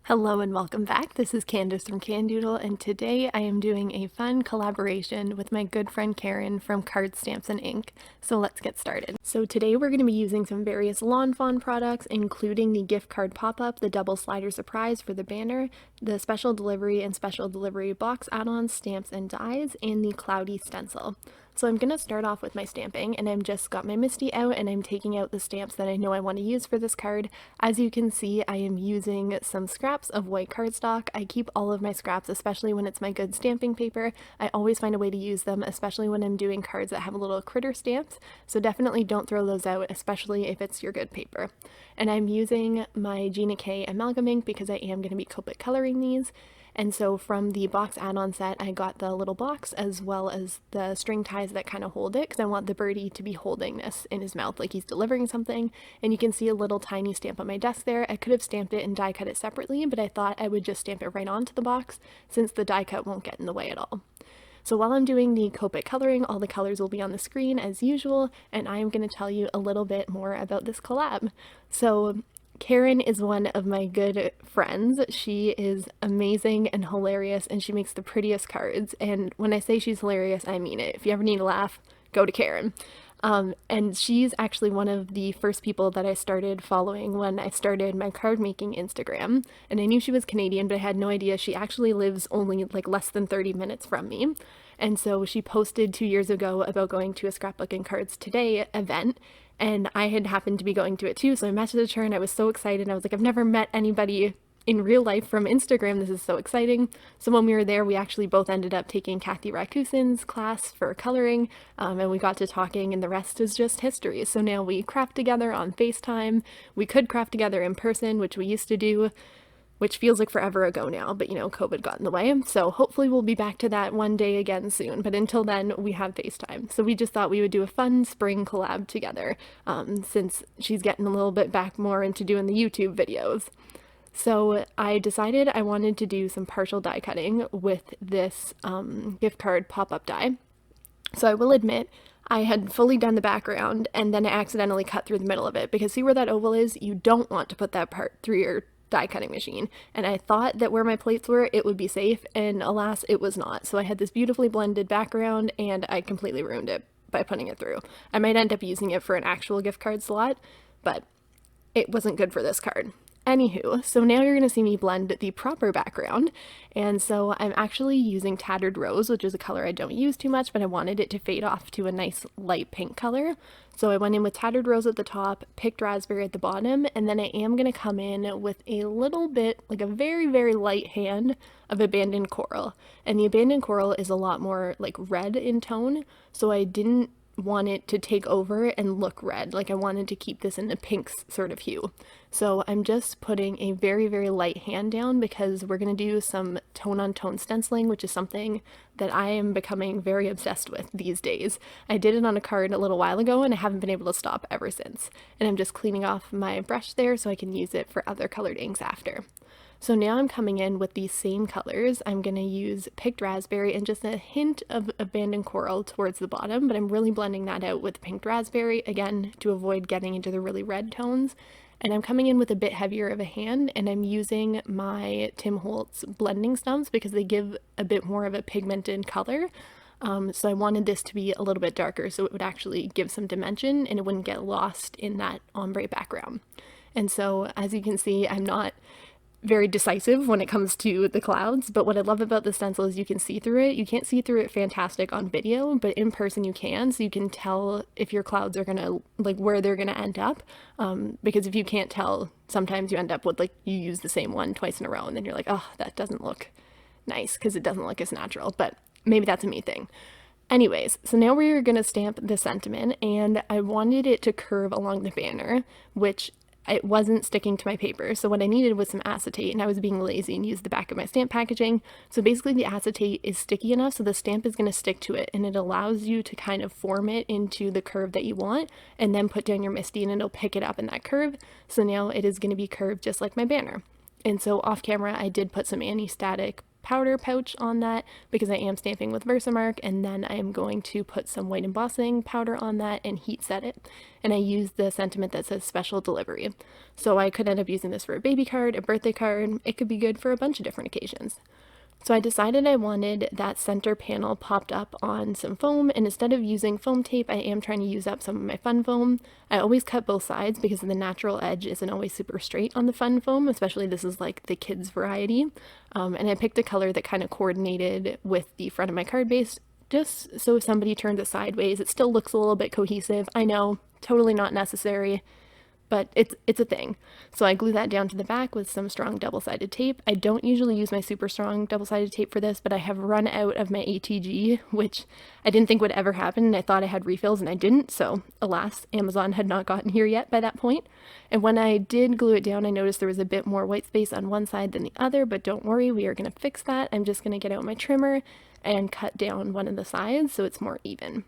Hello and welcome back. This is Candace from Candoodle, and today I am doing a fun collaboration with my good friend Karen from Card Stamps and Ink. So let's get started. So today we're going to be using some various Lawn Fawn products, including the gift card pop-up, the double slider surprise for the banner, the special delivery and special delivery box add-ons, stamps and dies, and the cloudy stencil. So I'm going to start off with my stamping, and I've just got my Misty out and I'm taking out the stamps that I know I want to use for this card. As you can see, I am using some scraps of white cardstock. I keep all of my scraps, especially when it's my good stamping paper. I always find a way to use them, especially when I'm doing cards that have a little critter stamps. So definitely don't throw those out, especially if it's your good paper. And I'm using my Gina K amalgam ink because I am going to be Copic coloring these. And so from the box add-on set, I got the little box as well as the string ties that kind of hold it, because I want the birdie to be holding this in his mouth like he's delivering something. And you can see a little tiny stamp on my desk there. I could have stamped it and die cut it separately, but I thought I would just stamp it right onto the box since the die cut won't get in the way at all. So while I'm doing the Copic coloring, all the colors will be on the screen as usual, and I am going to tell you a little bit more about this collab. So Karen is one of my good friends. She is amazing and hilarious, and she makes the prettiest cards. And when I say she's hilarious, I mean it. If you ever need a laugh, go to Karen. And she's actually one of the first people that I started following when I started my card making Instagram. And I knew she was Canadian, but I had no idea she actually lives only like less than 30 minutes from me. And so she posted 2 years ago about going to a Scrapbook and Cards Today event, and I had happened to be going to it too, so I messaged her and I was so excited. I was like, I've never met anybody in real life from Instagram. This is so exciting. So when we were there, we actually both ended up taking Kathy Rakusin's class for coloring, and we got to talking, and the rest is just history. So now we craft together on FaceTime. We could craft together in person, which we used to do, which feels like forever ago now, but you know, COVID got in the way. So hopefully we'll be back to that one day again soon. But until then, we have FaceTime. So we just thought we would do a fun spring collab together, since she's getting a little bit back more into doing the YouTube videos. So I decided I wanted to do some partial die cutting with this gift card pop-up die. So I will admit, I had fully done the background and then I accidentally cut through the middle of it, because see where that oval is? You don't want to put that part through your die cutting machine, and I thought that where my plates were it would be safe, and alas it was not. So I had this beautifully blended background and I completely ruined it by putting it through. I might end up using it for an actual gift card slot, but it wasn't good for this card. Anywho, so now you're going to see me blend the proper background, and so I'm actually using Tattered Rose, which is a color I don't use too much, but I wanted it to fade off to a nice light pink color. So I went in with Tattered Rose at the top, picked Raspberry at the bottom, and then I am going to come in with a little bit, like a very, very light hand of Abandoned Coral. And the Abandoned Coral is a lot more like red in tone, so I didn't want it to take over and look red. Like I wanted to keep this in the pinks sort of hue. So I'm just putting a very, very light hand down because we're going to do some tone on tone stenciling, which is something that I am becoming very obsessed with these days. I did it on a card a little while ago and I haven't been able to stop ever since. And I'm just cleaning off my brush there so I can use it for other colored inks after. So now I'm coming in with these same colors. I'm going to use picked Raspberry and just a hint of Abandoned Coral towards the bottom, but I'm really blending that out with pinked Raspberry, again, to avoid getting into the really red tones. And I'm coming in with a bit heavier of a hand, and I'm using my Tim Holtz blending stumps because they give a bit more of a pigmented color. So I wanted this to be a little bit darker so it would actually give some dimension and it wouldn't get lost in that ombre background. And so as you can see, I'm not very decisive when it comes to the clouds, but what I love about the stencil is you can see through it. You can't see through it fantastic on video, but in person you can, so you can tell if your clouds are gonna, like, where they're gonna end up, because if you can't tell, sometimes you end up with, like, you use the same one twice in a row and then you're like, oh, that doesn't look nice because it doesn't look as natural, but maybe that's a me thing. Anyways, so now we're gonna stamp the sentiment, and I wanted it to curve along the banner, which it wasn't sticking to my paper. So what I needed was some acetate, and I was being lazy and used the back of my stamp packaging. So basically the acetate is sticky enough so the stamp is going to stick to it, and it allows you to kind of form it into the curve that you want, and then put down your Misty and it'll pick it up in that curve. So now it is going to be curved just like my banner. And so off camera I did put some anti-static powder pouch on that because I am stamping with Versamark, and then I am going to put some white embossing powder on that and heat set it. And I used the sentiment that says special delivery. So I could end up using this for a baby card, a birthday card. It could be good for a bunch of different occasions. So I decided I wanted that center panel popped up on some foam, and instead of using foam tape, I am trying to use up some of my fun foam. I always cut both sides because the natural edge isn't always super straight on the fun foam, especially this is like the kids variety. And I picked a color that kind of coordinated with the front of my card base, just so if somebody turns it sideways, it still looks a little bit cohesive. I know, totally not necessary, but it's a thing. So I glue that down to the back with some strong double-sided tape. I don't usually use my super strong double-sided tape for this, but I have run out of my ATG, which I didn't think would ever happen, and I thought I had refills and I didn't, so alas, Amazon had not gotten here yet by that point. And when I did glue it down, I noticed there was a bit more white space on one side than the other, but don't worry, we are going to fix that. I'm just going to get out my trimmer and cut down one of the sides so it's more even.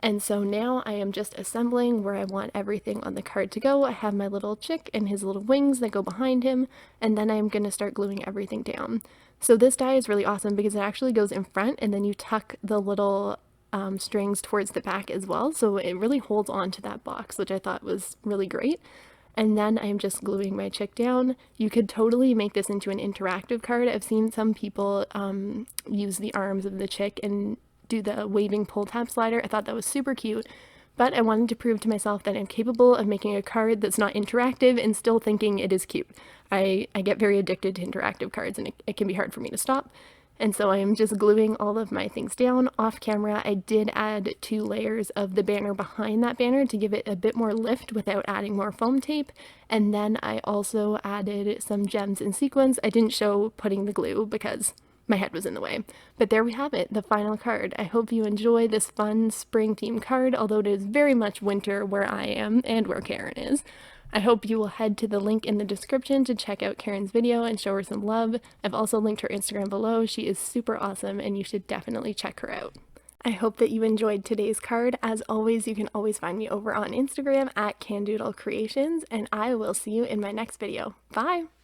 And so now I am just assembling where I want everything on the card to go. I have my little chick and his little wings that go behind him, and then I'm going to start gluing everything down. So this die is really awesome because it actually goes in front, and then you tuck the little strings towards the back as well, so it really holds on to that box, which I thought was really great. And then I'm just gluing my chick down. You could totally make this into an interactive card. I've seen some people use the arms of the chick and do the waving pull tab slider. I thought that was super cute, but I wanted to prove to myself that I'm capable of making a card that's not interactive and still thinking it is cute. I get very addicted to interactive cards, and it can be hard for me to stop. And so I am just gluing all of my things down. Off camera, I did add 2 layers of the banner behind that banner to give it a bit more lift without adding more foam tape. And then I also added some gems and sequins. I didn't show putting the glue because my head was in the way. But there we have it, the final card. I hope you enjoy this fun spring themed card, although it is very much winter where I am and where Karen is. I hope you will head to the link in the description to check out Karen's video and show her some love. I've also linked her Instagram below. She is super awesome and you should definitely check her out. I hope that you enjoyed today's card. As always, you can always find me over on Instagram at Candoodle Creations, and I will see you in my next video. Bye!